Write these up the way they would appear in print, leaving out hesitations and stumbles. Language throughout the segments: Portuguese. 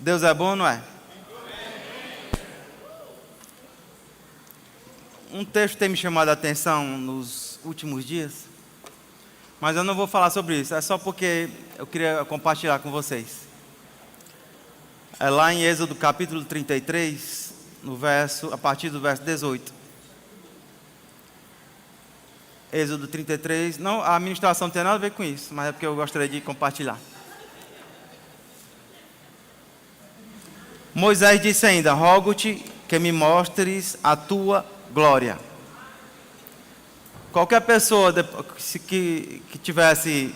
Deus é bom, não é? Um texto tem me chamado a atenção nos últimos dias, mas eu não vou falar sobre isso, é só porque eu queria compartilhar com vocês. É lá em Êxodo capítulo 33, a partir do verso 18. Êxodo 33, não, a ministração não tem nada a ver com isso, mas é porque eu gostaria de compartilhar. Moisés disse ainda: rogo-te que me mostres a tua glória. Qualquer pessoa que tivesse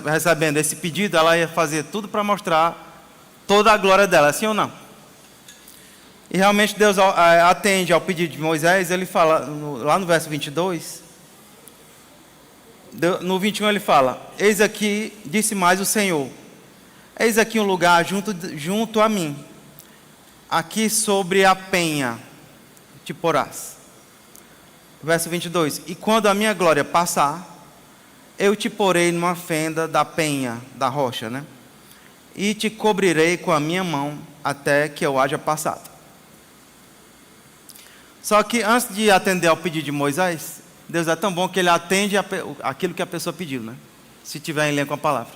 recebendo esse pedido, ela ia fazer tudo para mostrar toda a glória dela, sim ou não? E realmente Deus atende ao pedido de Moisés. Ele fala, lá no verso 22, no 21 ele fala: eis aqui, disse mais o Senhor, eis aqui um lugar junto a mim, aqui sobre a penha te porás. Verso 22, e quando a minha glória passar, eu te porei numa fenda da penha, da rocha, né? E te cobrirei com a minha mão até que eu haja passado. Só que antes de atender ao pedido de Moisés, Deus é tão bom que Ele atende aquilo que a pessoa pediu, né? Se tiver em linha com a palavra.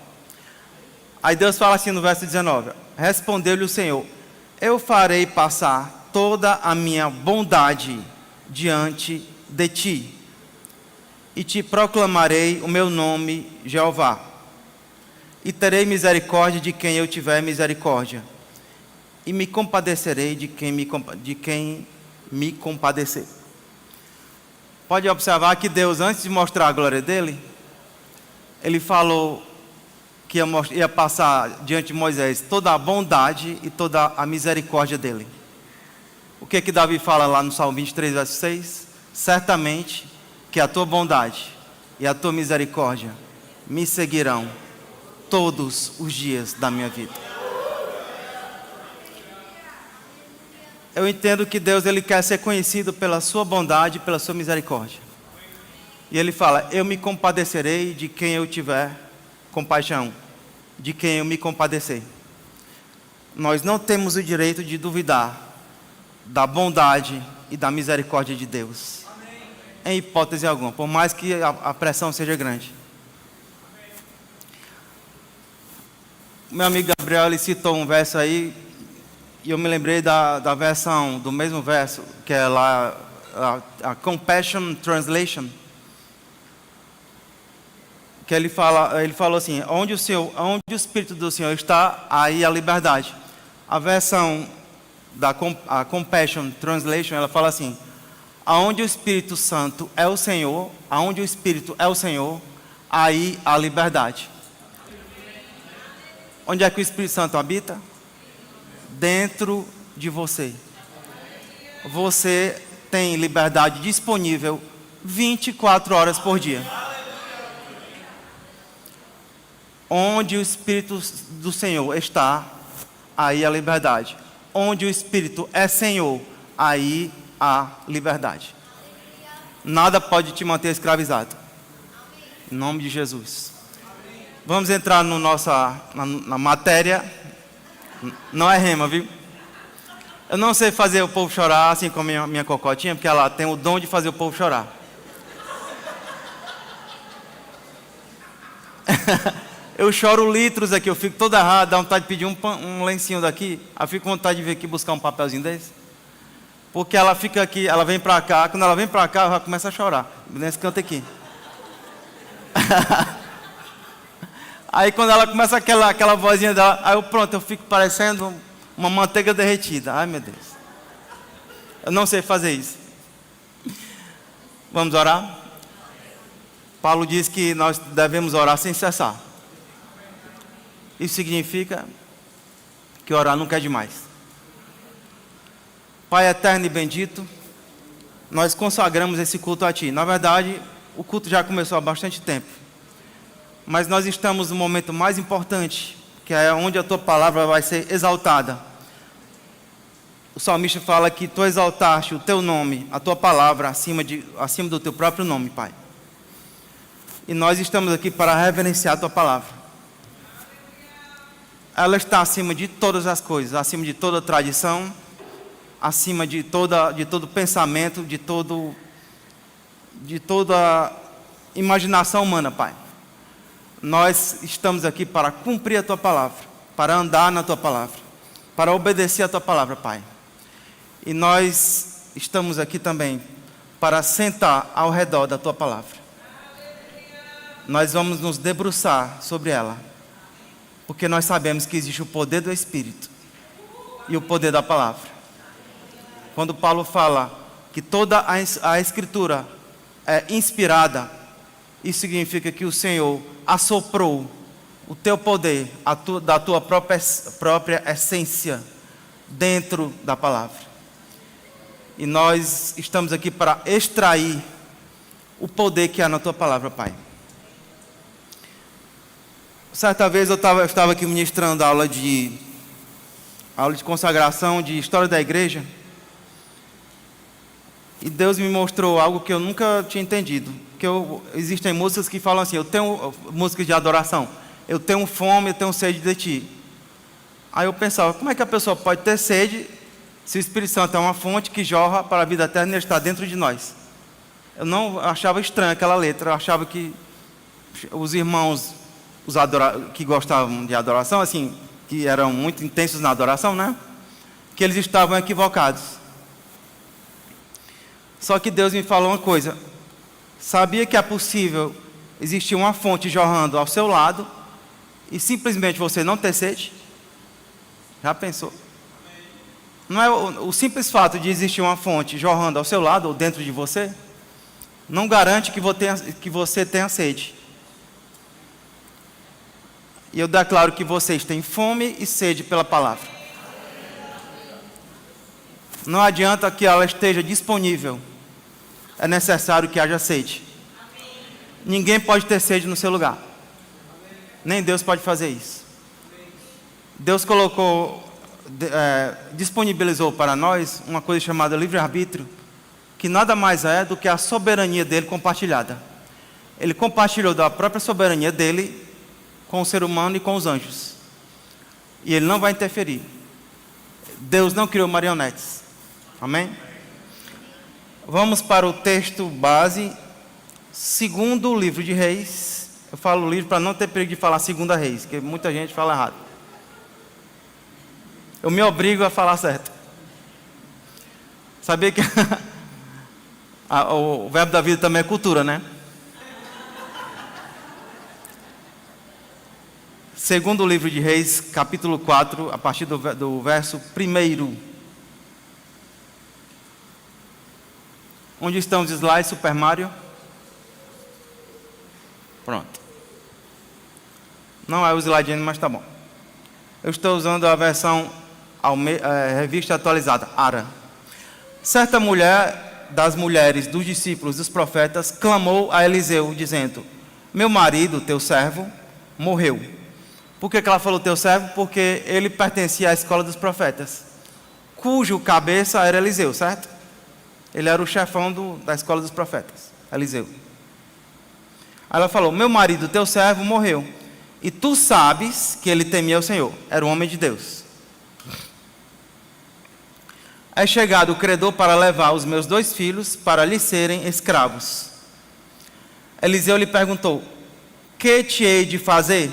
Aí Deus fala assim no verso 19: respondeu-lhe o Senhor: eu farei passar toda a minha bondade diante de ti, e te proclamarei o meu nome Jeová, e terei misericórdia de quem eu tiver misericórdia, e me compadecerei de quem me compadecer. Pode observar que Deus, antes de mostrar a glória dele, Ele falou que ia passar diante de Moisés toda a bondade e toda a misericórdia dele. O que Davi fala lá no Salmo 23, verso 6? Certamente que a tua bondade e a tua misericórdia me seguirão todos os dias da minha vida. Eu entendo que Deus, Ele quer ser conhecido pela sua bondade e pela sua misericórdia. E Ele fala: eu me compadecerei de quem eu tiver compaixão, de quem eu me compadecer. Nós não temos o direito de duvidar da bondade e da misericórdia de Deus, em hipótese alguma, por mais que a pressão seja grande. Meu amigo Gabriel, ele citou um verso aí, e eu me lembrei da versão, do mesmo verso, que é lá a Compassion Translation, que ele falou assim: onde o Espírito do Senhor está, aí a liberdade. A versão a Compassion Translation, ela fala assim: aonde o Espírito Santo é o Senhor, aonde o Espírito é o Senhor, aí a liberdade. Onde é que o Espírito Santo habita? Dentro de você. Você tem liberdade disponível 24 horas por dia. Onde o Espírito do Senhor está, aí a liberdade. Onde o Espírito é Senhor, aí a liberdade. Nada pode te manter escravizado. Em nome de Jesus. Vamos entrar na matéria. Não é rema, viu? Eu não sei fazer o povo chorar assim como minha cocotinha, porque ela tem o dom de fazer o povo chorar. Eu choro litros aqui, eu fico todo errado, dá vontade de pedir um lencinho daqui. Eu fico com vontade de vir aqui buscar um papelzinho desse. Porque ela fica aqui, ela vem pra cá, quando ela vem pra cá, ela começa a chorar. Nesse canto aqui. Aí quando ela começa aquela vozinha dela, aí eu fico parecendo uma manteiga derretida. Ai, meu Deus. Eu não sei fazer isso. Vamos orar? Paulo diz que nós devemos orar sem cessar. Isso significa que orar nunca é demais. Pai eterno e bendito, nós consagramos esse culto a Ti. Na verdade, o culto já começou há bastante tempo. Mas nós estamos no momento mais importante, que é onde a Tua palavra vai ser exaltada. O salmista fala que Tu exaltaste o Teu nome, a Tua palavra, acima do Teu próprio nome, Pai. E nós estamos aqui para reverenciar a Tua palavra. ela está acima de todas as coisas, acima de toda tradição, acima de todo pensamento, de toda imaginação humana, Pai. Nós estamos aqui para cumprir a Tua palavra, para andar na Tua palavra, para obedecer a Tua palavra, Pai. E nós estamos aqui também para sentar ao redor da Tua palavra. Nós vamos nos debruçar sobre ela, porque nós sabemos que existe o poder do Espírito e o poder da palavra. Quando Paulo fala que toda a Escritura é inspirada, isso significa que o Senhor assoprou o Teu poder, da Tua própria essência dentro da palavra. E nós estamos aqui para extrair o poder que há na Tua palavra, Pai. Certa vez eu estava aqui ministrando aula de consagração, de história da igreja. E Deus me mostrou algo que eu nunca tinha entendido. Existem músicas que falam assim, músicas de adoração. Eu tenho fome, eu tenho sede de Ti. Aí eu pensava, como é que a pessoa pode ter sede se o Espírito Santo é uma fonte que jorra para a vida eterna e ele está dentro de nós? Eu não achava estranha aquela letra. Eu achava que os irmãos que gostavam de adoração, assim, que eram muito intensos na adoração, né? Que eles estavam equivocados. Só que Deus me falou uma coisa. Sabia que é possível existir uma fonte jorrando ao seu lado e simplesmente você não ter sede? Já pensou? Não é o simples fato de existir uma fonte jorrando ao seu lado ou dentro de você, não garante que você tenha sede. E eu declaro que vocês têm fome e sede pela palavra. Não adianta que ela esteja disponível. É necessário que haja sede. Ninguém pode ter sede no seu lugar. Nem Deus pode fazer isso. Deus disponibilizou para nós uma coisa chamada livre-arbítrio, que nada mais é do que a soberania dele compartilhada. Ele compartilhou da própria soberania dele com o ser humano e com os anjos. E ele não vai interferir. Deus não criou marionetes. Amém? Vamos para o texto base, segundo livro de Reis. Eu falo livro para não ter perigo de falar segunda Reis, porque muita gente fala errado. Eu me obrigo a falar certo. Sabia que o verbo da vida também é cultura, né? Segundo livro de Reis, capítulo 4, a partir do verso 1. Onde estão os slides, Super Mario? Pronto. Não é o slide ainda, mas tá bom. Eu estou usando a versão revista atualizada, ARA. Certa mulher das mulheres dos discípulos dos profetas clamou a Eliseu, dizendo: meu marido, teu servo, morreu. Por que ela falou teu servo? Porque ele pertencia à escola dos profetas, cujo cabeça era Eliseu, certo? Ele era o chefão da escola dos profetas, Eliseu. Aí ela falou: meu marido, teu servo, morreu. E tu sabes que ele temia o Senhor. Era um homem de Deus. É chegado o credor para levar os meus 2 filhos para lhe serem escravos. Eliseu lhe perguntou: que te hei de fazer?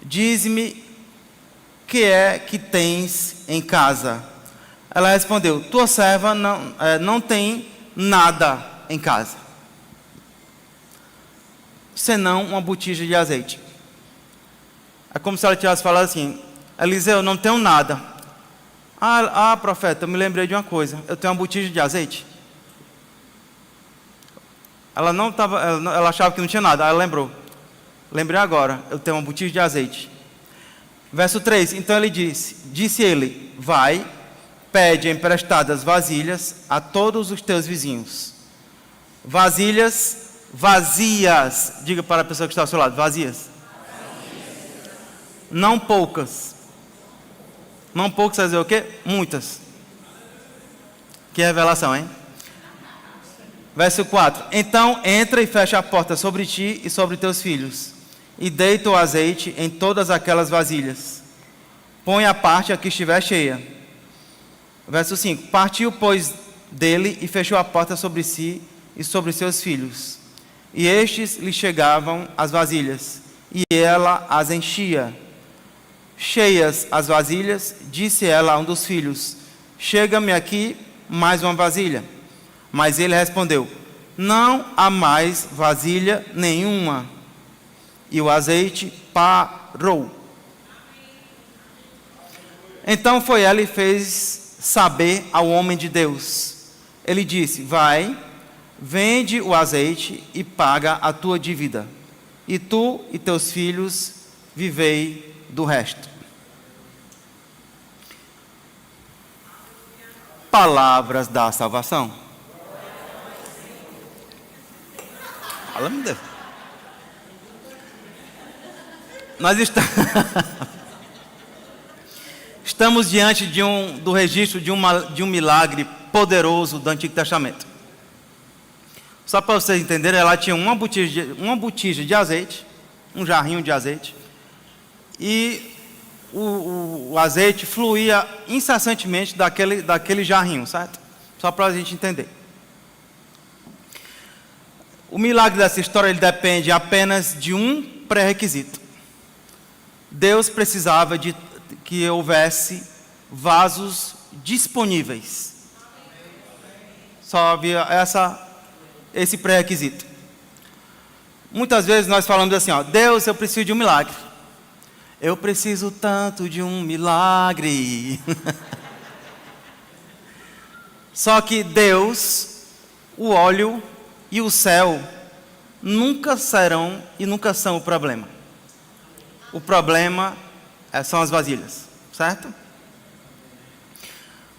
Diz-me, que é que tens em casa? Ela respondeu: tua serva não tem nada em casa, senão uma botija de azeite. É como se ela tivesse falado assim: Eliseu, não tenho nada. Profeta, eu me lembrei de uma coisa. Eu tenho uma botija de azeite. Ela achava que não tinha nada. Aí ela lembrou: lembrei agora, eu tenho uma botija de azeite. Verso 3, então ele disse ele: vai, pede emprestadas vasilhas a todos os teus vizinhos. Vasilhas vazias. Diga para a pessoa que está ao seu lado: vazias. Não poucas. Não poucas, quer dizer o quê? Muitas. Que revelação, hein? Verso 4. Então entra e fecha a porta sobre ti e sobre teus filhos, e deita o azeite em todas aquelas vasilhas. Põe a parte a que estiver cheia. Verso 5. Partiu, pois, dele e fechou a porta sobre si e sobre seus filhos. E estes lhe chegavam as vasilhas, e ela as enchia. Cheias as vasilhas, disse ela a um dos filhos: chega-me aqui mais uma vasilha. Mas ele respondeu: não há mais vasilha nenhuma. E o azeite parou. Então foi ela e fez saber ao homem de Deus. Ele disse: vai, vende o azeite e paga a tua dívida, e tu e teus filhos vivei do resto. Palavras da salvação. Fala, meu Deus. Nós estamos diante do registro de um milagre poderoso do Antigo Testamento. Só para vocês entenderem, ela tinha uma botija de azeite, um jarrinho de azeite, e o azeite fluía incessantemente daquele jarrinho, certo? Só para a gente entender. O milagre dessa história ele depende apenas de um pré-requisito. Deus precisava de que houvesse vasos disponíveis. Só havia esse pré-requisito. Muitas vezes nós falamos assim, Deus, eu preciso de um milagre. Eu preciso tanto de um milagre. Só que Deus, o óleo e o céu nunca serão e nunca são o problema. O problema são as vasilhas, certo?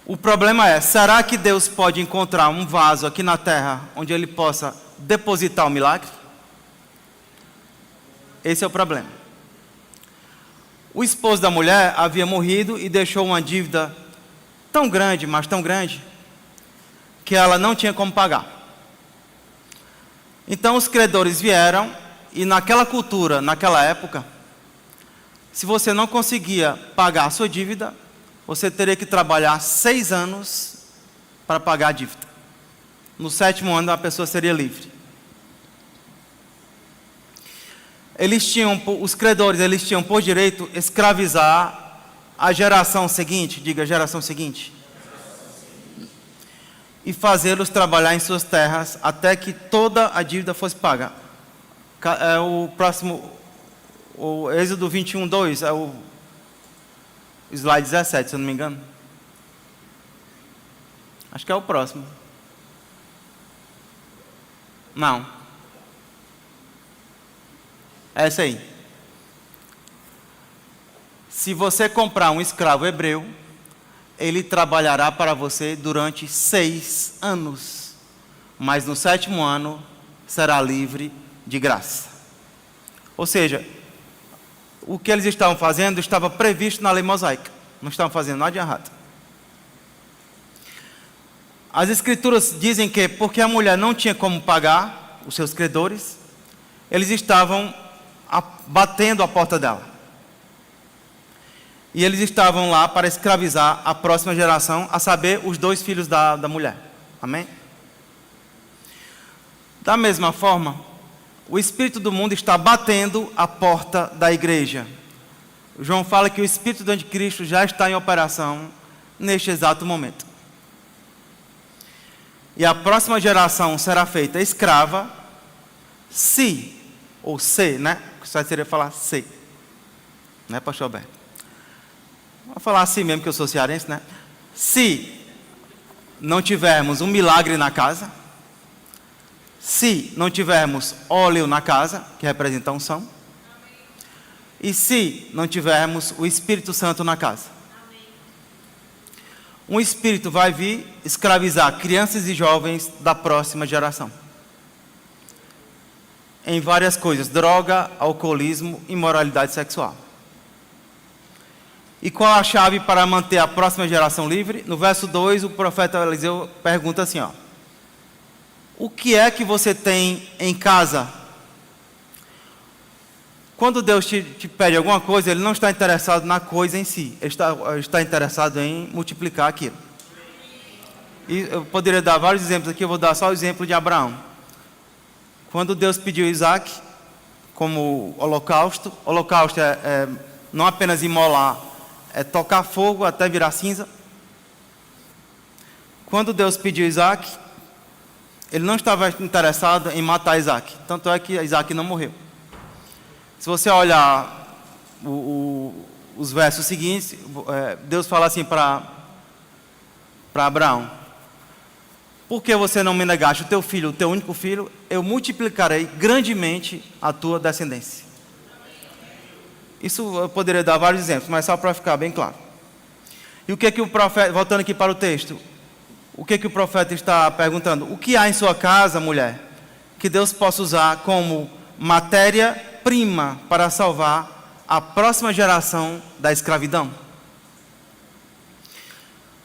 O problema é, será que Deus pode encontrar um vaso aqui na terra onde Ele possa depositar o milagre? Esse é o problema. O esposo da mulher havia morrido e deixou uma dívida tão grande, mas tão grande, que ela não tinha como pagar. Então os credores vieram e naquela cultura, naquela época, se você não conseguia pagar a sua dívida, você teria que trabalhar 6 anos para pagar a dívida. No 7º ano a pessoa seria livre. Os credores, eles tinham por direito escravizar a geração seguinte, diga geração seguinte, e fazê-los trabalhar em suas terras até que toda a dívida fosse paga. O próximo, o Êxodo 21:2, é o slide 17, se eu não me engano. Acho que é o próximo. Não. É essa aí. Se você comprar um escravo hebreu, ele trabalhará para você durante 6 anos. Mas no 7º ano, será livre de graça. Ou seja, o que eles estavam fazendo estava previsto na lei mosaica. Não estavam fazendo nada de errado. As escrituras dizem que, porque a mulher não tinha como pagar os seus credores, eles estavam batendo a porta dela. E eles estavam lá para escravizar a próxima geração, a saber, os 2 filhos da mulher. Amém? Da mesma forma, o Espírito do mundo está batendo a porta da igreja. João fala que o Espírito do Anticristo já está em operação neste exato momento. E a próxima geração será feita escrava, se, ou se, né? Só seria falar se. Né, pastor Alberto? Vou falar assim mesmo, que eu sou cearense, né? Se não tivermos um milagre na casa, se não tivermos óleo na casa, que representa a unção, e se não tivermos o Espírito Santo na casa. Um espírito vai vir escravizar crianças e jovens da próxima geração. Em várias coisas, droga, alcoolismo, imoralidade sexual. E qual a chave para manter a próxima geração livre? No verso 2, o profeta Eliseu pergunta assim, o que é que você tem em casa? Quando Deus te pede alguma coisa, Ele não está interessado na coisa em si. Ele está interessado em multiplicar aquilo. E eu poderia dar vários exemplos aqui, eu vou dar só o exemplo de Abraão. Quando Deus pediu Isaac como holocausto é não apenas imolar, é tocar fogo até virar cinza. Quando Deus pediu Isaac, Ele não estava interessado em matar Isaac. Tanto é que Isaac não morreu. Se você olhar os versos seguintes, Deus fala assim para Abraão: por que você não me negaste o teu filho, o teu único filho? Eu multiplicarei grandemente a tua descendência. Isso eu poderia dar vários exemplos, mas só para ficar bem claro. E o que o profeta, voltando aqui para o texto, o que o profeta está perguntando? O que há em sua casa, mulher, que Deus possa usar como matéria-prima para salvar a próxima geração da escravidão?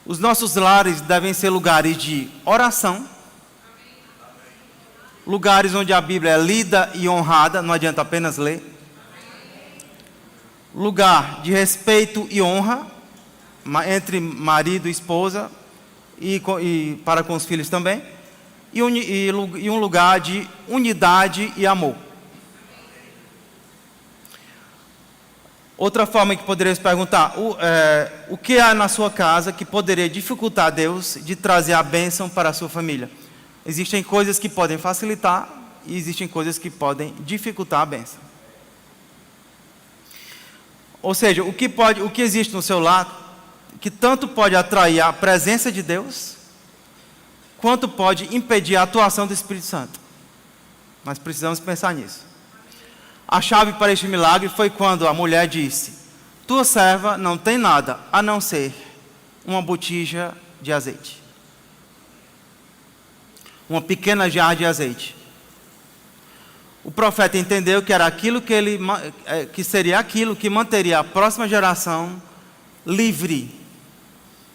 Os nossos lares devem ser lugares de oração, lugares onde a Bíblia é lida e honrada, não adianta apenas ler, lugar de respeito e honra entre marido e esposa e para com os filhos também, e um lugar de unidade e amor. Outra forma que poderíamos perguntar: o que há na sua casa que poderia dificultar Deus de trazer a bênção para a sua família? Existem coisas que podem facilitar e existem coisas que podem dificultar a bênção. Ou seja, o que existe no seu lar que tanto pode atrair a presença de Deus, quanto pode impedir a atuação do Espírito Santo. Nós precisamos pensar nisso. A chave para este milagre foi quando a mulher disse: tua serva não tem nada a não ser uma botija de azeite. Uma pequena jarra de azeite. O profeta entendeu que era aquilo que seria aquilo que manteria a próxima geração livre.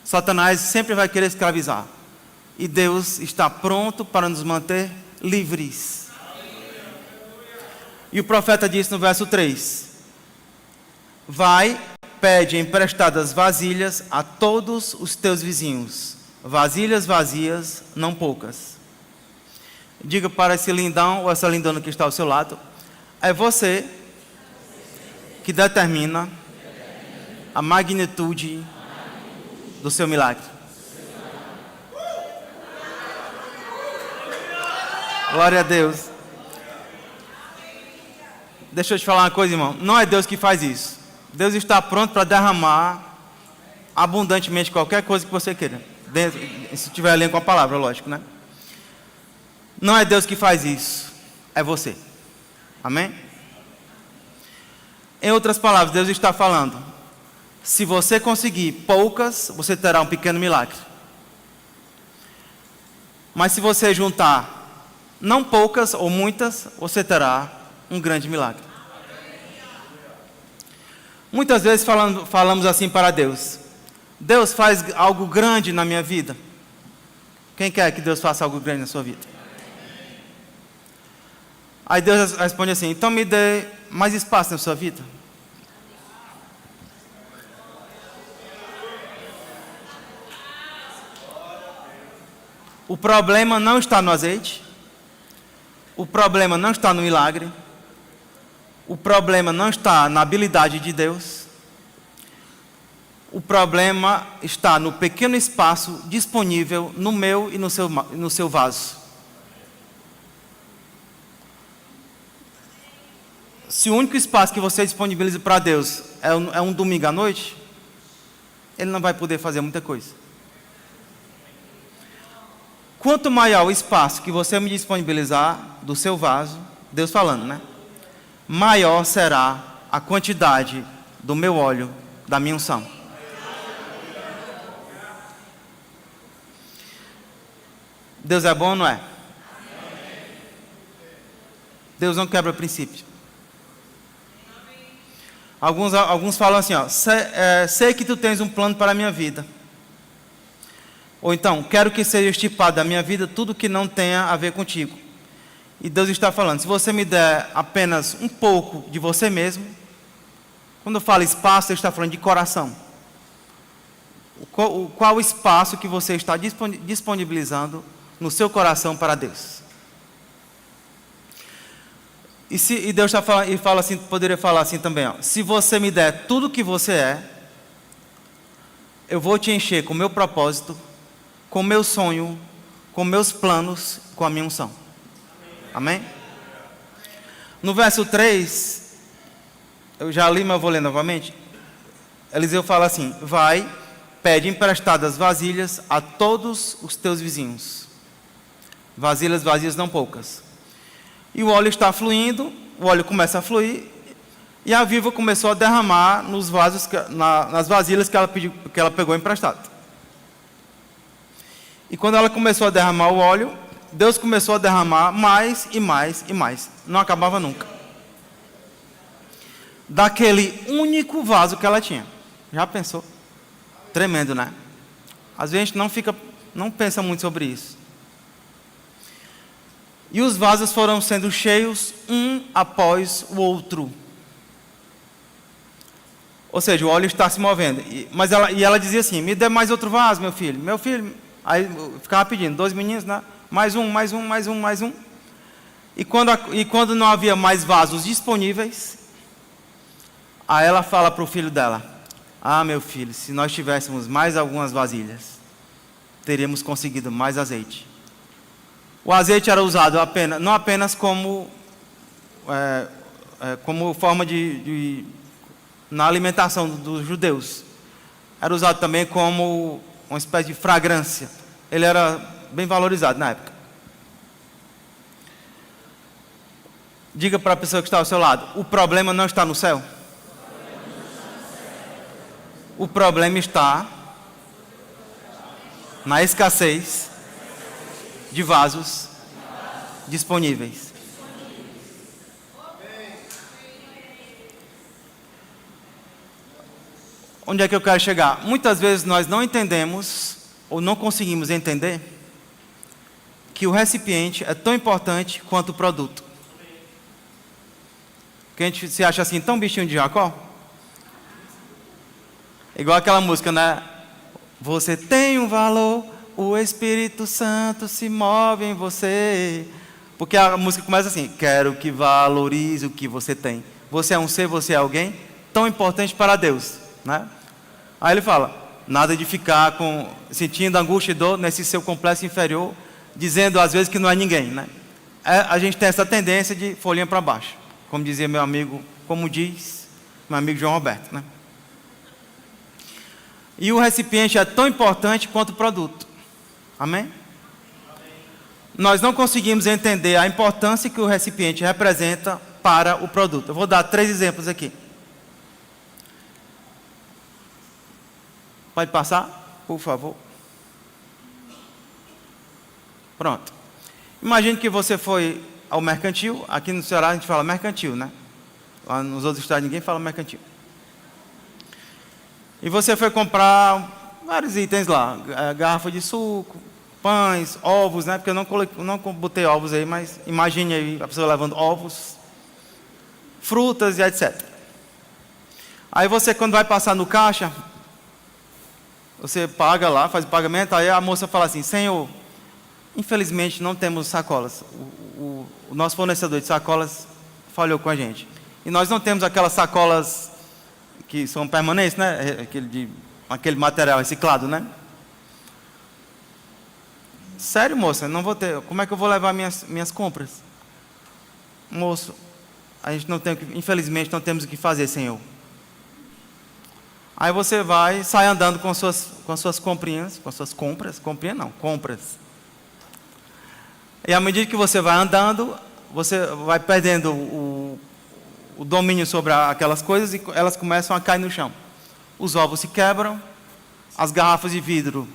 Satanás sempre vai querer escravizar. E Deus está pronto para nos manter livres. E o profeta disse no verso 3: vai, pede emprestadas vasilhas a todos os teus vizinhos. Vasilhas vazias, não poucas. Diga para esse lindão ou essa lindona que está ao seu lado: é você que determina a magnitude do seu milagre. Glória a Deus. Deixa eu te falar uma coisa, irmão. Não é Deus que faz isso. Deus está pronto para derramar abundantemente qualquer coisa que você queira. Se tiver além com a palavra, lógico, né? Não é Deus que faz isso. É você. Amém? Em outras palavras, Deus está falando: se você conseguir poucas, você terá um pequeno milagre. Mas se você juntar não poucas ou muitas, você terá um grande milagre. Muitas vezes falamos assim para Deus: Deus, faz algo grande na minha vida. Quem quer que Deus faça algo grande na sua vida? Aí Deus responde assim: então me dê mais espaço na sua vida. O problema não está no azeite. O problema não está no milagre. O problema não está na habilidade de Deus. O problema está no pequeno espaço disponível no meu e no seu vaso. Se o único espaço que você disponibiliza para Deus é um domingo à noite, Ele não vai poder fazer muita coisa. Quanto maior o espaço que você me disponibilizar do seu vaso, Deus falando, né? Maior será a quantidade do meu óleo, da minha unção. Deus é bom ou não é? Deus não quebra princípios. Alguns falam assim, ó: sei que tu tens um plano para a minha vida. Ou então, quero que seja estipado da minha vida tudo que não tenha a ver contigo. E Deus está falando, se você me der apenas um pouco de você mesmo, quando eu falo espaço, Ele está falando de coração. Qual o espaço que você está disponibilizando no seu coração para Deus? E Deus está falando, e fala assim, poderia falar assim também, ó, se você me der tudo o que você é, eu vou te encher com o meu propósito, com o meu sonho, com meus planos, com a minha unção. Amém? No verso 3, eu já li, mas eu vou ler novamente. Eliseu fala assim, vai, pede emprestadas vasilhas a todos os teus vizinhos. Vasilhas vazias, não poucas. E o óleo está fluindo, o óleo começa a fluir, e a viúva começou a derramar nos vasos, nas vasilhas que ela pegou emprestado. E quando ela começou a derramar o óleo, Deus começou a derramar mais e mais e mais. Não acabava nunca. Daquele único vaso que ela tinha. Já pensou? Tremendo, né? Às vezes a gente não pensa muito sobre isso. E os vasos foram sendo cheios um após o outro. Ou seja, o óleo está se movendo. Mas ela dizia assim, me dê mais outro vaso, meu filho. Meu filho, aí eu ficava pedindo, 2 meninos, né? Mais um. E quando não havia mais vasos disponíveis, aí ela fala para o filho dela, meu filho, se nós tivéssemos mais algumas vasilhas, teríamos conseguido mais azeite. O azeite era usado não apenas como forma na alimentação dos judeus. Era usado também como uma espécie de fragrância. Ele era bem valorizado na época. Diga para a pessoa que está ao seu lado, o problema não está no céu. O problema está na escassez de vasos disponíveis. Onde é que eu quero chegar? Muitas vezes nós não entendemos, ou não conseguimos entender, que o recipiente é tão importante quanto o produto. Que a gente se acha assim, tão bichinho de Jacó. Igual aquela música, né? Você tem um valor, o Espírito Santo se move em você. Porque a música começa assim, quero que valorize o que você tem. Você é um ser, você é alguém tão importante para Deus, né? Aí ele fala, nada de ficar sentindo angústia e dor nesse seu complexo inferior, dizendo às vezes que não é ninguém, né? A gente tem essa tendência de folhinha para baixo, como dizia meu amigo, como diz meu amigo João Roberto, né? E o recipiente é tão importante quanto o produto. Amém? Nós não conseguimos entender a importância que o recipiente representa para o produto. Eu vou dar 3 exemplos aqui. Pode passar, por favor. Pronto. Imagine que você foi ao mercantil. Aqui no Ceará a gente fala mercantil, né? Lá nos outros estados ninguém fala mercantil. E você foi comprar vários itens lá. Garrafa de suco, pães, ovos, né? Porque eu não botei ovos aí, mas imagine aí a pessoa levando ovos, frutas e etc. Aí você, quando vai passar no caixa, você paga lá, faz o pagamento, aí a moça fala assim, Senhor, infelizmente não temos sacolas. O nosso fornecedor de sacolas falhou com a gente. E nós não temos aquelas sacolas que são permanentes, né? Aquele material reciclado, né? Sério, moça, não vou ter. Como é que eu vou levar minhas compras? Moço, a gente não tem, infelizmente não temos o que fazer, Senhor. Aí você sai andando com suas comprinhas, com suas compras, compras. E à medida que você vai andando, você vai perdendo o domínio sobre aquelas coisas e elas começam a cair no chão. Os ovos se quebram, as garrafas de vidro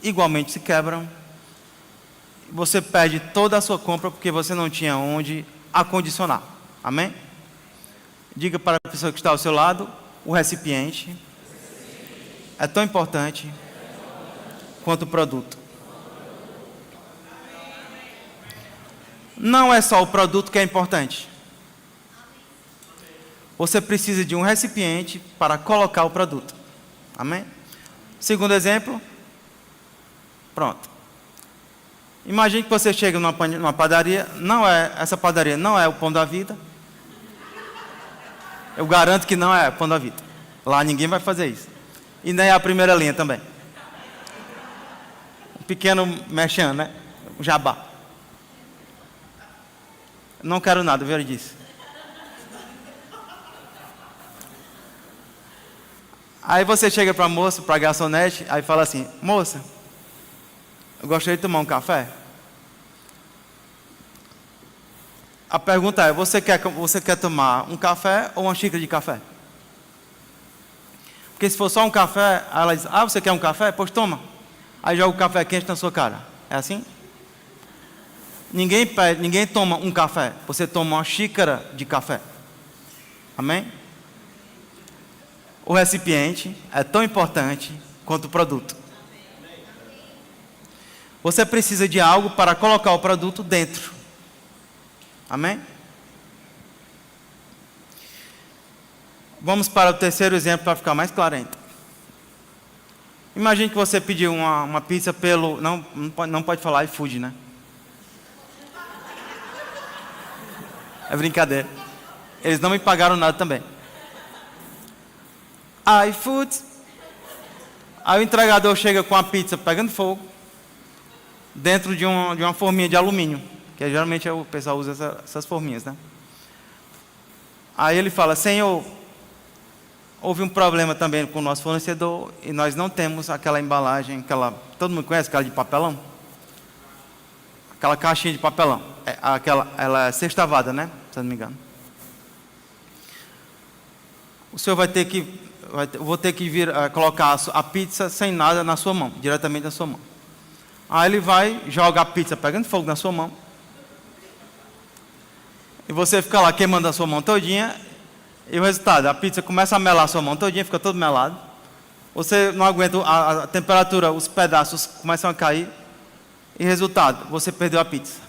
igualmente se quebram. Você perde toda a sua compra porque você não tinha onde acondicionar. Amém? Diga para a pessoa que está ao seu lado, o recipiente é tão importante quanto o produto. Não é só o produto que é importante. Você precisa de um recipiente para colocar o produto. Amém? Segundo exemplo. Pronto. Imagine que você chega numa padaria. Essa padaria não é o Pão da Vida. Eu garanto que não é o Pão da Vida. Lá ninguém vai fazer isso. E nem é a primeira linha também. Um pequeno merchan, né? Um jabá. Não quero nada, viu? Ele disse. Aí você chega para a moça, para a garçonete, aí fala assim: moça, eu gostaria de tomar um café. A pergunta é: você quer tomar um café ou uma xícara de café? Porque se for só um café, ela diz: ah, você quer um café? Pois toma. Aí joga o café quente na sua cara. É assim? Ninguém toma um café. Você toma uma xícara de café. Amém? O recipiente é tão importante quanto o produto. Você precisa de algo para colocar o produto dentro. Amém? Vamos para o terceiro exemplo para ficar mais claro ainda. Imagine que você pediu uma pizza pelo... Não pode falar iFood, né? É brincadeira. Eles não me pagaram nada também. iFood. Aí o entregador chega com a pizza pegando fogo dentro de uma forminha de alumínio, que geralmente o pessoal usa essas forminhas, né? Aí ele fala: Senhor, houve um problema também com o nosso fornecedor e nós não temos aquela embalagem, todo mundo conhece aquela de papelão? Aquela caixinha de papelão. Ela é sextavada, né? Se eu não me engano. O senhor vou ter que vir colocar a pizza sem nada na sua mão, diretamente na sua mão. Aí ele vai, joga a pizza pegando fogo na sua mão. E você fica lá queimando a sua mão todinha. E o resultado, a pizza começa a melar a sua mão todinha, fica todo melado. Você não aguenta a temperatura, os pedaços começam a cair. E resultado, você perdeu a pizza.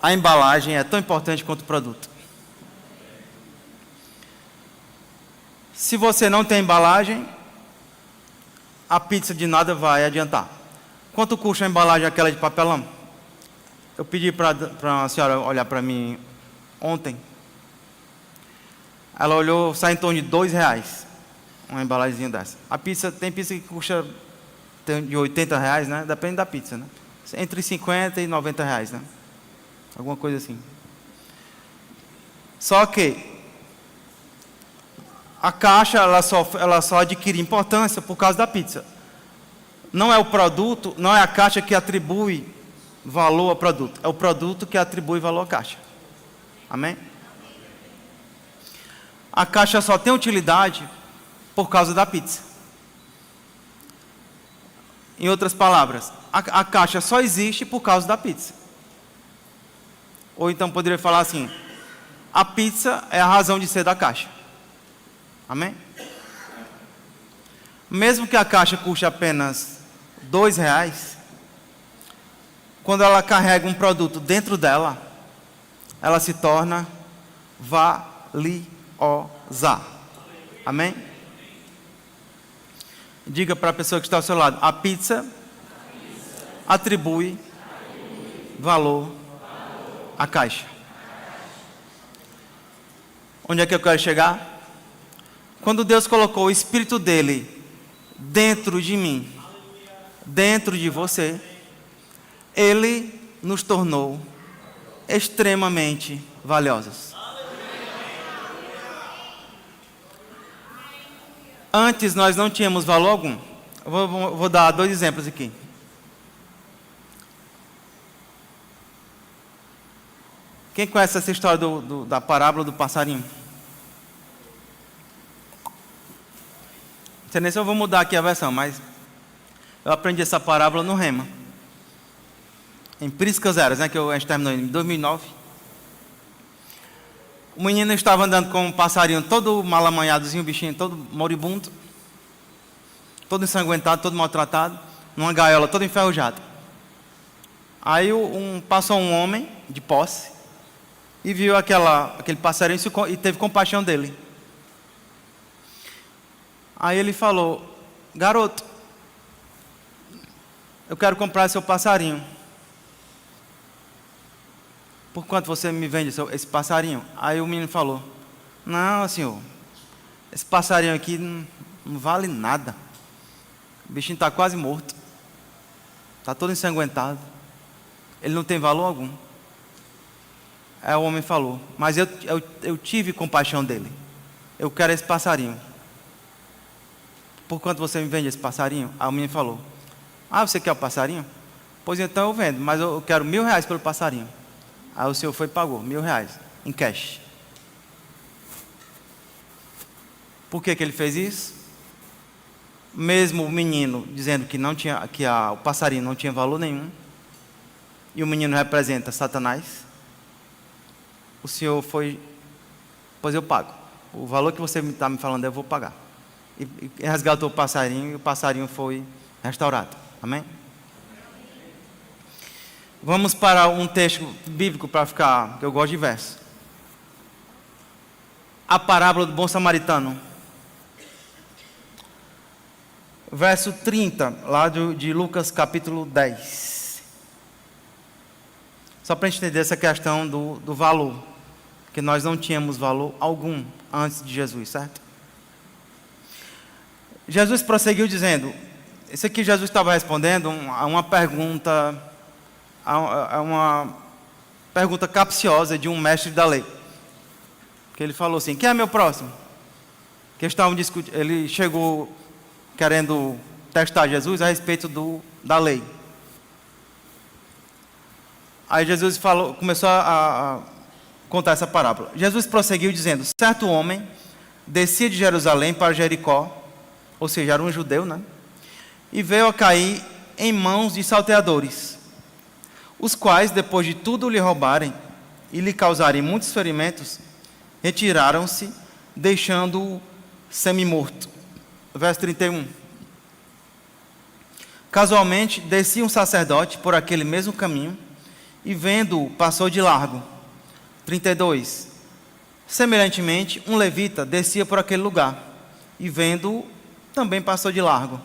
A embalagem é tão importante quanto o produto. Se você não tem embalagem, a pizza de nada vai adiantar. Quanto custa a embalagem aquela de papelão? Eu pedi para a senhora olhar para mim ontem. Ela olhou, sai em torno de R$2. Uma embalagemzinha dessa. Tem pizza que custa de R$80, né? Depende da pizza, né? Entre R$50 e R$90, né? Alguma coisa assim. Só que a caixa ela só adquire importância por causa da pizza. Não é o produto, não é a caixa que atribui valor ao produto. É o produto que atribui valor à caixa. Amém? A caixa só tem utilidade por causa da pizza. Em outras palavras, a caixa só existe por causa da pizza. Ou então poderia falar assim: a pizza é a razão de ser da caixa. Amém? Mesmo que a caixa custe apenas R$2, quando ela carrega um produto dentro dela, ela se torna valiosa. Amém? Diga para a pessoa que está ao seu lado: a pizza atribui valor à caixa. Onde é que eu quero chegar? Quando Deus colocou o Espírito dele dentro de mim, dentro de você, Ele nos tornou extremamente valiosos. Antes nós não tínhamos valor algum. Eu vou dar 2 exemplos aqui. Quem conhece essa história da parábola do passarinho? Não sei nem se eu vou mudar aqui a versão, mas eu aprendi essa parábola no Rema. Em Priscas Eras, né, que a gente terminou em 2009. O menino estava andando com um passarinho todo mal amanhadozinho, o bichinho todo moribundo, todo ensanguentado, todo maltratado. numa gaiola toda enferrujada. Aí passou um homem de posse e viu aquele passarinho e teve compaixão dele. Aí ele falou: garoto, eu quero comprar seu passarinho. Por quanto você me vende esse passarinho? Aí o menino falou: não, senhor, esse passarinho aqui não vale nada. O bichinho está quase morto. Está todo ensanguentado. Ele não tem valor algum. Aí o homem falou: mas eu tive compaixão dele. Eu quero esse passarinho. Por quanto você me vende esse passarinho? Aí o menino falou: ah, você quer o passarinho? Pois então eu vendo, mas eu quero R$1.000 pelo passarinho. Aí o senhor foi e pagou R$1.000 em cash. Por que ele fez isso? Mesmo o menino dizendo que o passarinho não tinha valor nenhum, e o menino representa Satanás, o senhor foi: pois eu pago. O valor que você está me falando eu vou pagar. E resgatou o passarinho, e o passarinho foi restaurado. Amém? Vamos para um texto bíblico para ficar, que eu gosto de verso. A parábola do bom samaritano. Verso 30, lá de Lucas capítulo 10. Só para a gente entender essa questão do valor. Que nós não tínhamos valor algum antes de Jesus, certo? Jesus prosseguiu dizendo, isso aqui Jesus estava respondendo a uma pergunta capciosa de um mestre da lei. Que ele falou assim: quem é meu próximo? Que estavam discutindo, ele chegou querendo testar Jesus a respeito da lei. Aí Jesus começou a contar essa parábola. Jesus prosseguiu dizendo: certo homem descia de Jerusalém para Jericó, ou seja, era um judeu, né? E veio a cair em mãos de salteadores, os quais, depois de tudo lhe roubarem e lhe causarem muitos ferimentos, retiraram-se, deixando-o semi-morto. Verso 31. Casualmente, descia um sacerdote por aquele mesmo caminho, e vendo-o, passou de largo. 32. Semelhantemente, um levita descia por aquele lugar, e vendo-o, também passou de largo.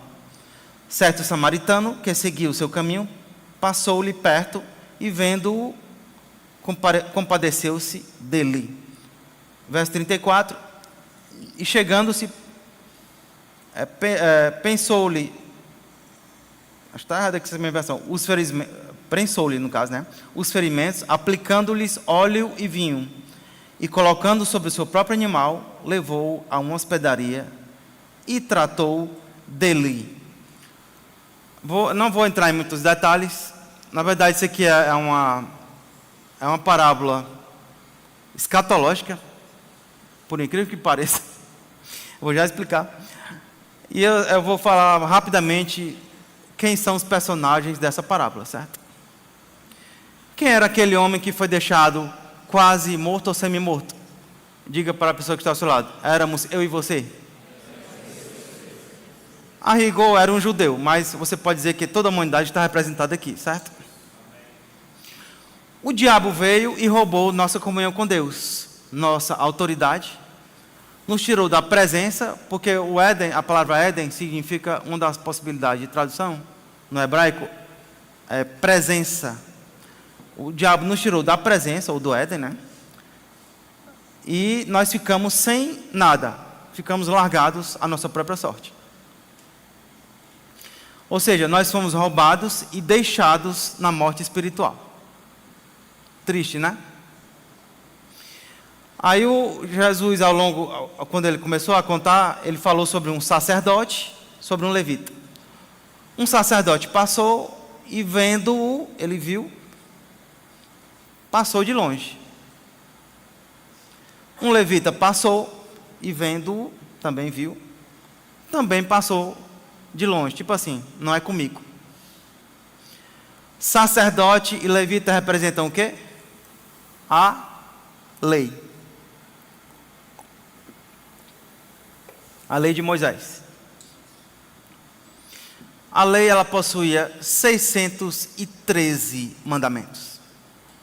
Certo samaritano, que seguia o seu caminho, passou-lhe perto, e vendo-o, compadeceu-se dele. Verso 34. E chegando-se, pensou-lhe, acho que está errado aqui essa minha versão, prensou-lhe no caso, né? Os ferimentos, aplicando-lhes óleo e vinho, e colocando sobre o seu próprio animal, levou-o a uma hospedaria e tratou dele. Não vou entrar em muitos detalhes. Na verdade, isso aqui é uma parábola escatológica, por incrível que pareça. Vou já explicar. E eu vou falar rapidamente quem são os personagens dessa parábola, certo? Quem era aquele homem que foi deixado quase morto ou semi-morto? Diga para a pessoa que está ao seu lado: éramos eu e você. A rigor era um judeu, mas você pode dizer que toda a humanidade está representada aqui, certo? O diabo veio e roubou nossa comunhão com Deus, nossa autoridade, nos tirou da presença, porque o Éden, a palavra Éden significa, uma das possibilidades de tradução no hebraico, é presença. O diabo nos tirou da presença, ou do Éden, né? E nós ficamos sem nada, ficamos largados à nossa própria sorte. Ou seja, nós fomos roubados e deixados na morte espiritual. Triste, né? Aí Jesus, quando ele começou a contar, ele falou sobre um sacerdote, sobre um levita. Um sacerdote passou e vendo-o, ele viu, passou de longe. Um levita passou e vendo-o, também viu, também passou de longe, tipo assim, não é comigo. Sacerdote e levita representam o quê? A lei. A lei de Moisés. A lei, ela possuía 613 mandamentos.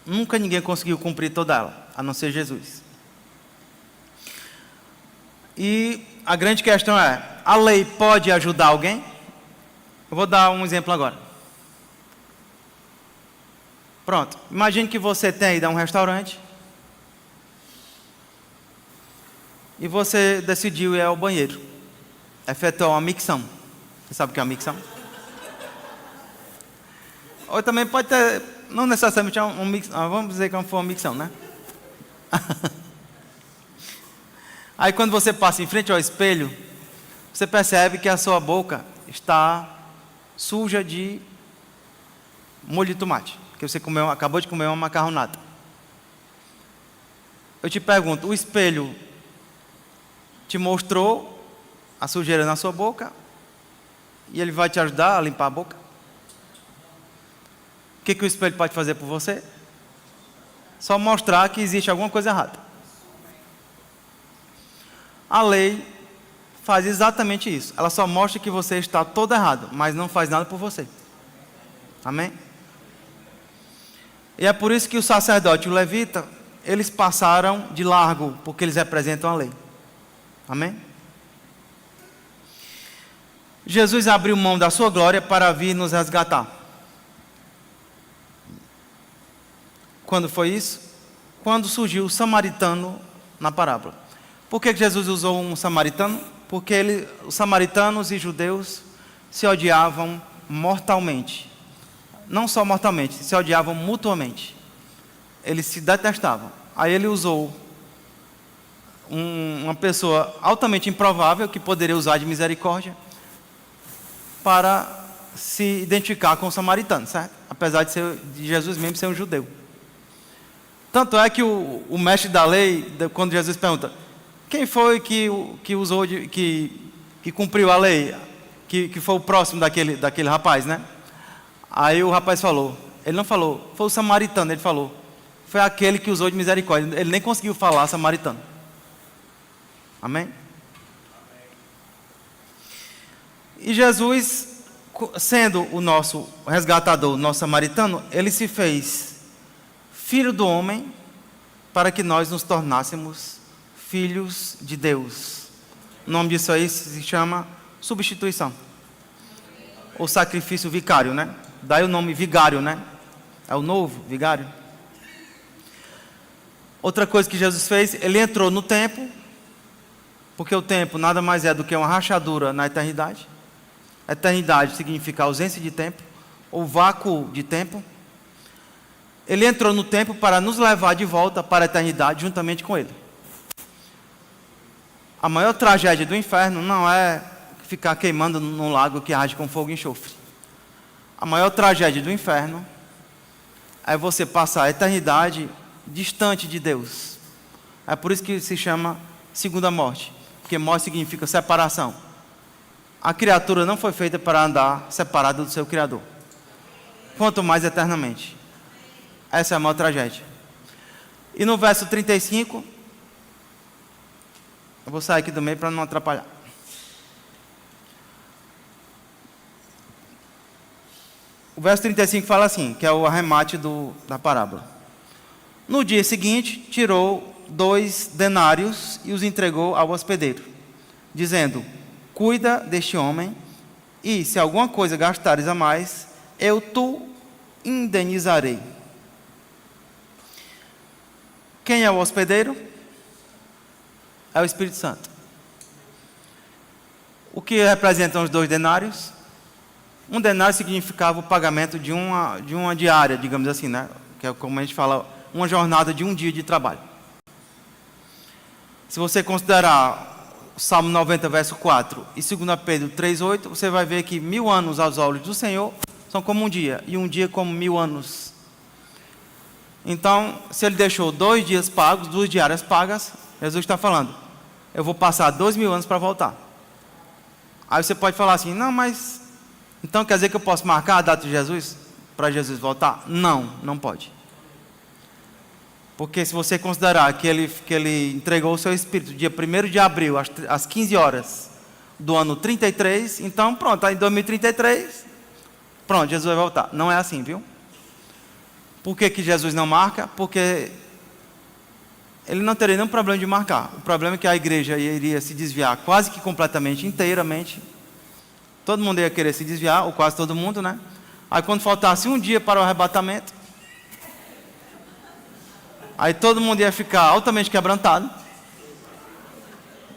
Nunca ninguém conseguiu cumprir toda ela, a não ser Jesus. E a grande questão é, a lei pode ajudar alguém? Eu vou dar um exemplo agora. Pronto, imagine que você tem ido a um restaurante e você decidiu ir ao banheiro, efetuar uma micção. Você sabe o que é uma micção? Ou também pode ter, não necessariamente um micção, vamos dizer que foi uma micção, né? Aí quando você passa em frente ao espelho, você percebe que a sua boca está suja de molho de tomate, que você acabou de comer uma macarronada. Eu te pergunto, o espelho te mostrou a sujeira na sua boca e ele vai te ajudar a limpar a boca? O que o espelho pode fazer por você? Só mostrar que existe alguma coisa errada. A lei faz exatamente isso. Ela só mostra que você está todo errado, mas não faz nada por você. Amém? E é por isso que o sacerdote e o levita, eles passaram de largo, porque eles representam a lei. Amém? Jesus abriu mão da sua glória para vir nos resgatar. Quando foi isso? Quando surgiu o samaritano na parábola. Por que Jesus usou um samaritano? Porque os samaritanos e judeus se odiavam mortalmente. Não só mortalmente, se odiavam mutuamente. Eles se detestavam. Aí ele usou uma pessoa altamente improvável, que poderia usar de misericórdia, para se identificar com o samaritano, certo? Apesar de Jesus mesmo ser um judeu. Tanto é que o mestre da lei, quando Jesus pergunta, quem foi que usou, que cumpriu a lei, que foi o próximo daquele rapaz, né? Aí o rapaz falou, ele não falou, foi o samaritano, ele falou, foi aquele que usou de misericórdia, ele nem conseguiu falar samaritano. Amém? E Jesus, sendo o nosso resgatador, o nosso samaritano, ele se fez filho do homem para que nós nos tornássemos filhos de Deus. O nome disso aí se chama substituição. Ou sacrifício vicário, né? Daí o nome vigário, né? É o novo vigário. Outra coisa que Jesus fez, ele entrou no tempo, porque o tempo nada mais é do que uma rachadura na eternidade. Eternidade significa ausência de tempo, ou vácuo de tempo. Ele entrou no tempo para nos levar de volta para a eternidade juntamente com ele. A maior tragédia do inferno não é ficar queimando num lago que arde com fogo e enxofre. A maior tragédia do inferno é você passar a eternidade distante de Deus. É por isso que se chama segunda morte, porque morte significa separação. A criatura não foi feita para andar separada do seu Criador, quanto mais eternamente. Essa é a maior tragédia. E no verso 35, eu vou sair aqui do meio para não atrapalhar. O verso 35 fala assim, que é o arremate da parábola. No dia seguinte, tirou 2 denários e os entregou ao hospedeiro, dizendo, cuida deste homem, e se alguma coisa gastares a mais, eu te indenizarei. Quem é o hospedeiro? É o Espírito Santo. O que representam os 2 denários? Um denário significava o pagamento de uma diária, digamos assim, né? Que é como a gente fala, uma jornada de um dia de trabalho. Se você considerar o Salmo 90, verso 4 e 2 Pedro 3,8, você vai ver que 1000 anos aos olhos do Senhor são como um dia, e um dia como 1000 anos. Então, se ele deixou 2 dias pagos, 2 diárias pagas, Jesus está falando, eu vou passar 2000 anos para voltar. Aí você pode falar assim, não, mas então quer dizer que eu posso marcar a data de Jesus para Jesus voltar? Não, não pode. Porque se você considerar que ele entregou o seu Espírito dia 1º de abril, às 15 horas, do ano 33, então pronto, aí em 2033, pronto, Jesus vai voltar. Não é assim, viu? Por que que Jesus não marca? Porque ele não teria nenhum problema de marcar. O problema é que a igreja iria se desviar quase que completamente, inteiramente. Todo mundo ia querer se desviar, ou quase todo mundo, né? Aí quando faltasse um dia para o arrebatamento, aí todo mundo ia ficar altamente quebrantado.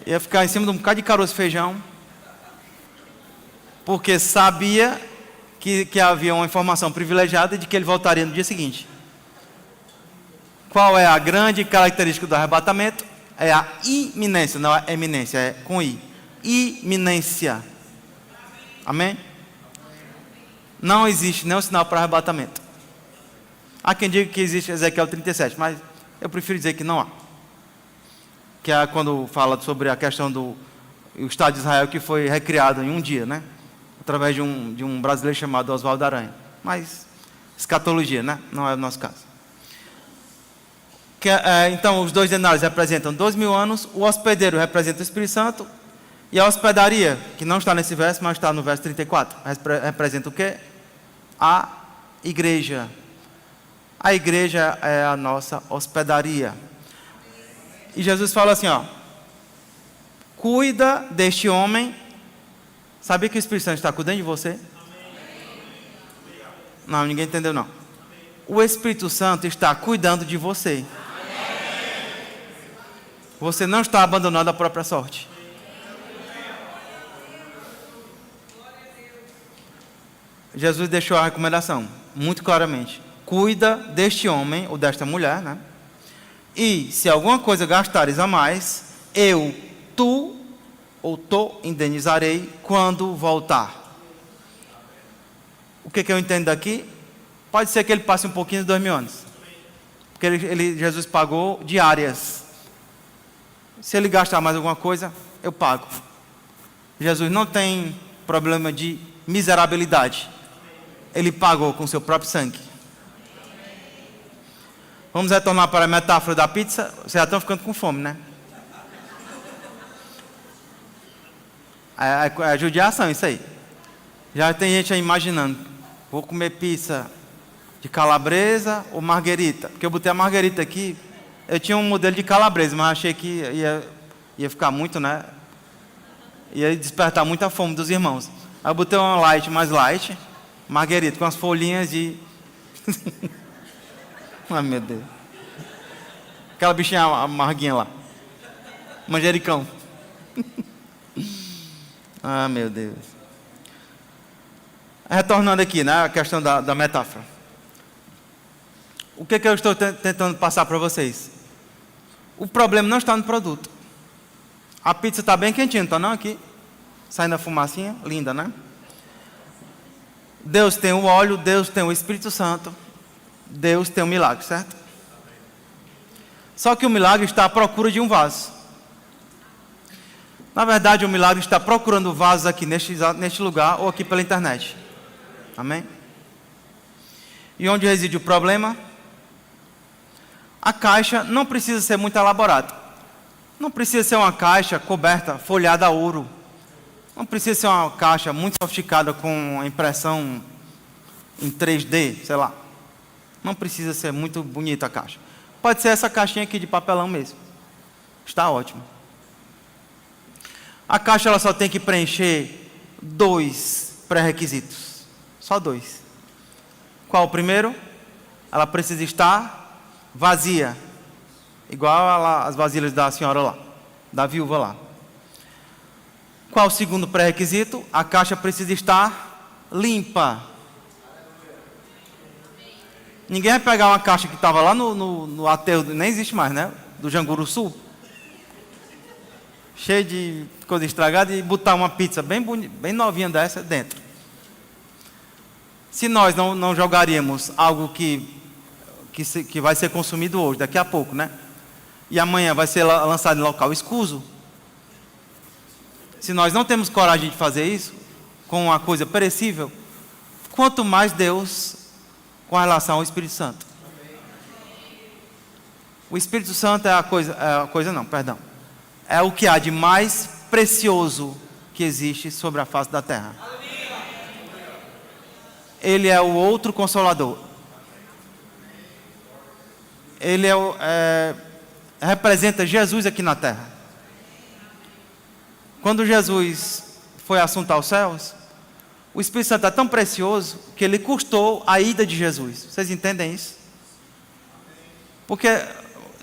Ia ficar em cima de um bocado de caroço de feijão. Porque sabia que havia uma informação privilegiada de que ele voltaria no dia seguinte. Qual é a grande característica do arrebatamento? É a iminência, não é eminência, é com I. Iminência. Amém? Não existe nenhum sinal para arrebatamento. Há quem diga que existe Ezequiel 37, mas eu prefiro dizer que não há. Que é quando fala sobre a questão do Estado de Israel que foi recriado em um dia, né? Através de um brasileiro chamado Oswaldo Aranha. Mas, escatologia, né? Não é o nosso caso. Então, os 2 denários representam 2.000 anos, o hospedeiro representa o Espírito Santo, e a hospedaria, que não está nesse verso, mas está no verso 34, representa o quê? A igreja. A igreja é a nossa hospedaria. E Jesus fala assim, ó, cuida deste homem. Sabia que o Espírito Santo está cuidando de você? Não, ninguém entendeu não. O Espírito Santo está cuidando de você. Você não está abandonando a própria sorte. Jesus deixou a recomendação, muito claramente. Cuida deste homem, ou desta mulher, né? E se alguma coisa gastares a mais, tu indenizarei quando voltar. O que eu entendo daqui? Pode ser que ele passe um pouquinho de 2.000 anos. Porque Jesus pagou diárias. Se ele gastar mais alguma coisa, eu pago. Jesus não tem problema de miserabilidade. Ele pagou com seu próprio sangue. Vamos retornar para a metáfora da pizza. Vocês já estão ficando com fome, né? É judiação isso aí. Já tem gente aí imaginando, vou comer pizza de calabresa ou marguerita. Porque eu botei a marguerita aqui, eu tinha um modelo de calabresa, mas achei que ia ficar muito, né? Ia despertar muita fome dos irmãos. Aí eu botei uma mais light, marguerita, com as folhinhas de... Ai meu Deus. Aquela bichinha amarguinha lá. Manjericão. Ah, meu Deus. Retornando aqui, né, a questão da metáfora. O que eu estou tentando passar para vocês? O problema não está no produto. A pizza está bem quentinha, não está não aqui? Saindo a fumacinha, linda, né? Deus tem o óleo, Deus tem o Espírito Santo, Deus tem o milagre, certo? Só que o milagre está à procura de um vaso. Na verdade, o milagre está procurando vasos aqui neste lugar ou aqui pela internet. Amém? E onde reside o problema? A caixa não precisa ser muito elaborada. Não precisa ser uma caixa coberta, folhada a ouro. Não precisa ser uma caixa muito sofisticada com impressão em 3D, sei lá. Não precisa ser muito bonita a caixa. Pode ser essa caixinha aqui de papelão mesmo. Está ótimo. A caixa ela só tem que preencher 2 pré-requisitos. Só 2. Qual o primeiro? Ela precisa estar vazia. Igual as vasilhas da senhora lá, da viúva lá. Qual o segundo pré-requisito? A caixa precisa estar limpa. Ninguém vai pegar uma caixa que estava lá no aterro, nem existe mais, né? Do Janguru Sul. Cheio de coisa estragada e botar uma pizza bem novinha dessa dentro. Se nós não jogaríamos algo que vai ser consumido hoje, daqui a pouco, né? E amanhã vai ser lançado em local escuso. Se nós não temos coragem de fazer isso, com uma coisa perecível, quanto mais Deus com relação ao Espírito Santo. O Espírito Santo é o que há de mais precioso que existe sobre a face da terra. Ele é o outro Consolador. Ele representa Jesus aqui na terra. Quando Jesus foi assunto aos céus, o Espírito Santo é tão precioso que ele custou a ida de Jesus. Vocês entendem isso? Porque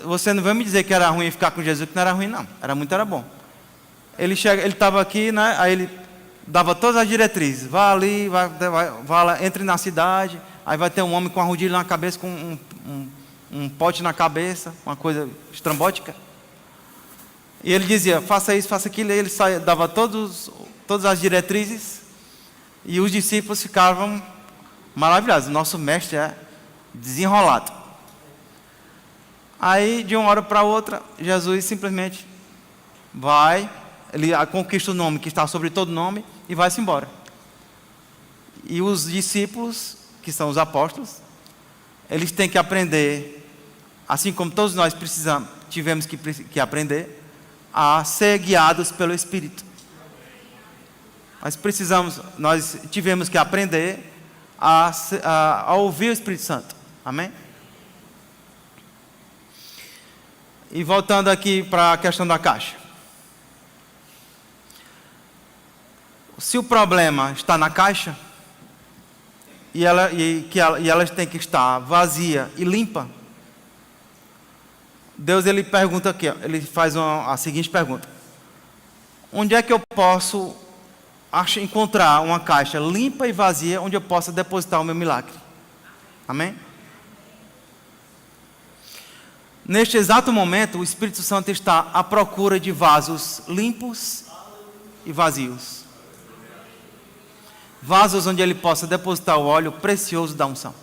você não vai me dizer que era ruim ficar com Jesus, que não era ruim, não. Era bom. Ele estava aqui, né? Aí ele dava todas as diretrizes. Vá ali, vá lá, entre na cidade. Aí vai ter um homem com uma rodilha na cabeça, com um pote na cabeça, uma coisa estrambótica. E ele dizia, faça isso, faça aquilo. E ele dava todas as diretrizes. E os discípulos ficavam maravilhosos. O nosso mestre é desenrolado. Aí, de uma hora para outra, Jesus simplesmente vai, ele conquista o nome que está sobre todo nome e vai-se embora. E os discípulos, que são os apóstolos, eles têm que aprender, assim como todos nós tivemos que aprender, a ser guiados pelo Espírito. Nós tivemos que aprender a ouvir o Espírito Santo. Amém? E voltando aqui para a questão da caixa. Se o problema está na caixa, e ela tem que estar vazia e limpa, Deus ele pergunta aqui, ele faz a seguinte pergunta: onde é que eu posso encontrar uma caixa limpa e vazia onde eu possa depositar o meu milagre? Amém? Neste exato momento, o Espírito Santo está à procura de vasos limpos e vazios. Vasos onde ele possa depositar o óleo precioso da unção.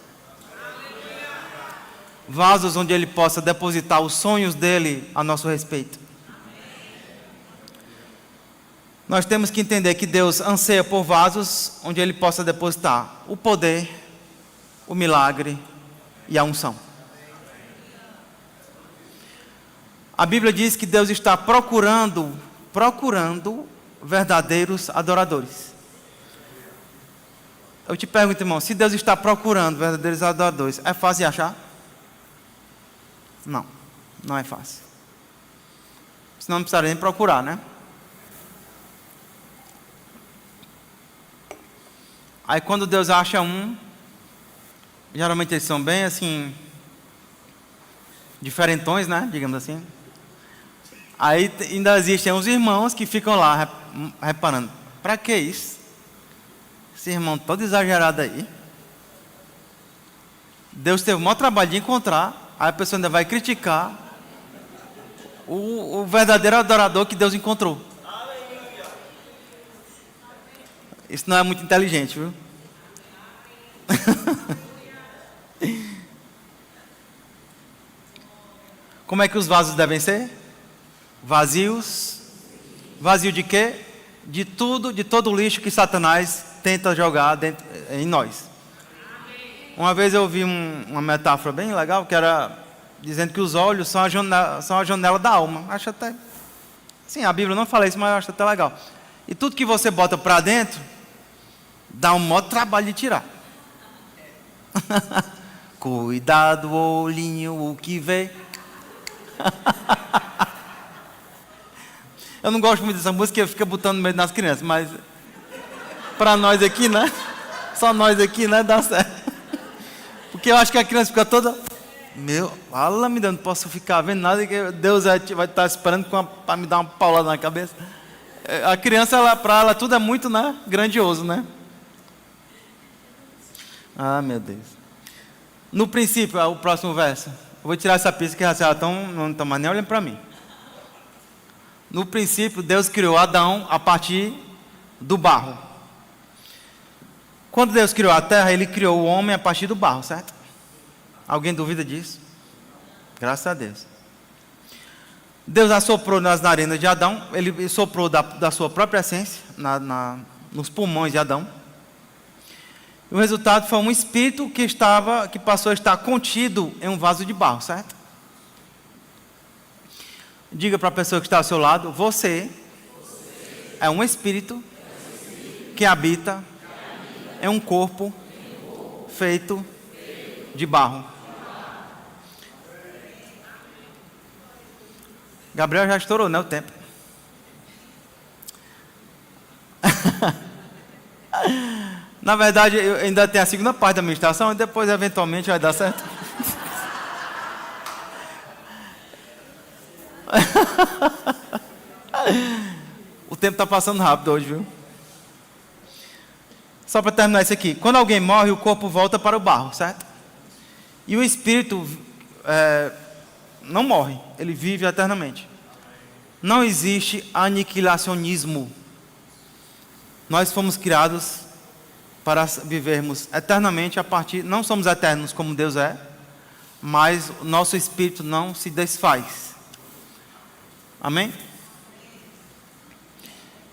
Vasos onde ele possa depositar os sonhos dele a nosso respeito. Nós temos que entender que Deus anseia por vasos onde ele possa depositar o poder, o milagre e a unção. A Bíblia diz que Deus está procurando verdadeiros adoradores. Eu te pergunto, irmão, se Deus está procurando verdadeiros adoradores, é fácil de achar? Não, não é fácil. Senão não precisaria nem procurar, né? Aí quando Deus acha um, geralmente eles são bem assim, diferentões, né? Digamos assim. Aí ainda existem uns irmãos que ficam lá reparando, para que isso? Esse irmão todo exagerado aí. Deus teve o maior trabalho de encontrar, aí a pessoa ainda vai criticar o verdadeiro adorador que Deus encontrou. Isso não é muito inteligente, viu? Como é que os vasos devem ser? Vazios. Vazio de quê? De tudo, de todo o lixo que Satanás tenta jogar em nós. Uma vez eu vi uma metáfora bem legal, que era dizendo que os olhos são a janela da alma. Acho até... Sim, a Bíblia não fala isso, mas eu acho até legal. E tudo que você bota para dentro, dá um maior trabalho de tirar. Cuidado, olhinho, o que vê. Eu não gosto muito dessa música, fica botando no meio das crianças, mas para nós aqui, né? Só nós aqui, né? Dá certo. Porque eu acho que a criança fica toda... Meu, fala, me dando, não posso ficar vendo nada, que Deus vai estar esperando para me dar uma paulada na cabeça. A criança, para ela, tudo é muito, né? Grandioso, né? Ah, meu Deus. No princípio, o próximo verso. Eu vou tirar essa pista que já não estão mais nem olhando para mim. No princípio, Deus criou Adão a partir do barro. Quando Deus criou a terra, Ele criou o homem a partir do barro, certo? Alguém duvida disso? Graças a Deus. Deus assoprou nas narinas de Adão, Ele soprou da sua própria essência, nos pulmões de Adão. E o resultado foi um espírito que passou a estar contido em um vaso de barro, certo? Diga para a pessoa que está ao seu lado, você é um espírito que habita em um corpo feito de barro. Gabriel já estourou, né, o tempo. Na verdade, eu ainda tenho a segunda parte da ministração e depois, eventualmente, vai dar certo. O tempo está passando rápido hoje, viu? Só para terminar isso aqui. Quando alguém morre, o corpo volta para o barro, certo? E o espírito não morre, ele vive eternamente. Não existe aniquilacionismo. Nós fomos criados para vivermos eternamente a partir... Não somos eternos como Deus é, mas o nosso espírito não se desfaz. Amém?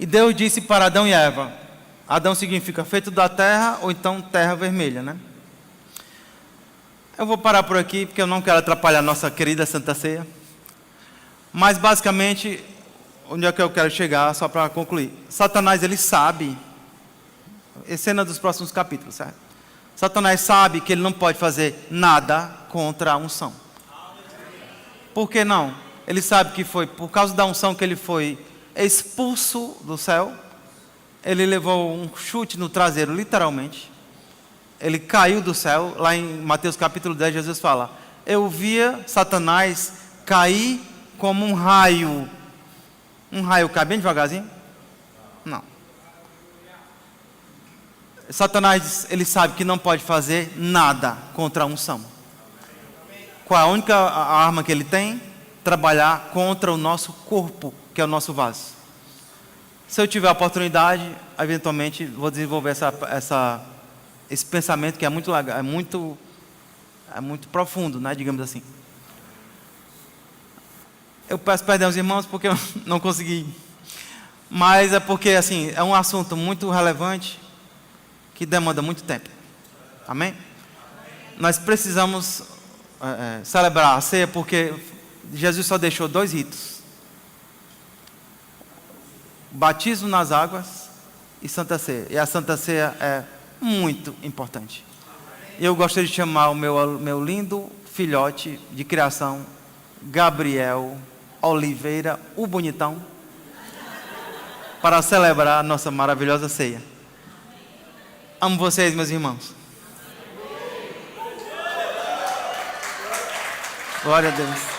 E Deus disse para Adão e Eva. Adão significa feito da terra, ou então terra vermelha, né? Eu vou parar por aqui, porque eu não quero atrapalhar a nossa querida Santa Ceia. Mas basicamente, onde é que eu quero chegar, só para concluir. Satanás, ele sabe, é cena dos próximos capítulos, certo? Satanás sabe que ele não pode fazer nada contra a unção. Por que não? Ele sabe que foi por causa da unção que ele foi expulso do céu. Ele levou um chute no traseiro, literalmente. Ele caiu do céu. Lá em Mateus capítulo 10, Jesus fala: eu via Satanás cair como um raio. Um raio cai bem devagarzinho? Não. Satanás, ele sabe que não pode fazer nada contra a unção. Qual é a única arma que ele tem? Trabalhar contra o nosso corpo, que é o nosso vaso. Se eu tiver a oportunidade, eventualmente vou desenvolver esse pensamento que é muito legal, é muito profundo, né, digamos assim. Eu peço perdão aos irmãos porque eu não consegui. Mas é porque assim, é um assunto muito relevante que demanda muito tempo. Amém? Nós precisamos celebrar a ceia porque Jesus só deixou 2 ritos: batismo nas águas e Santa Ceia. E a Santa Ceia é muito importante. Eu gostaria de chamar o meu lindo filhote de criação, Gabriel Oliveira, o bonitão, para celebrar a nossa maravilhosa ceia. Amo vocês, meus irmãos. Glória a Deus.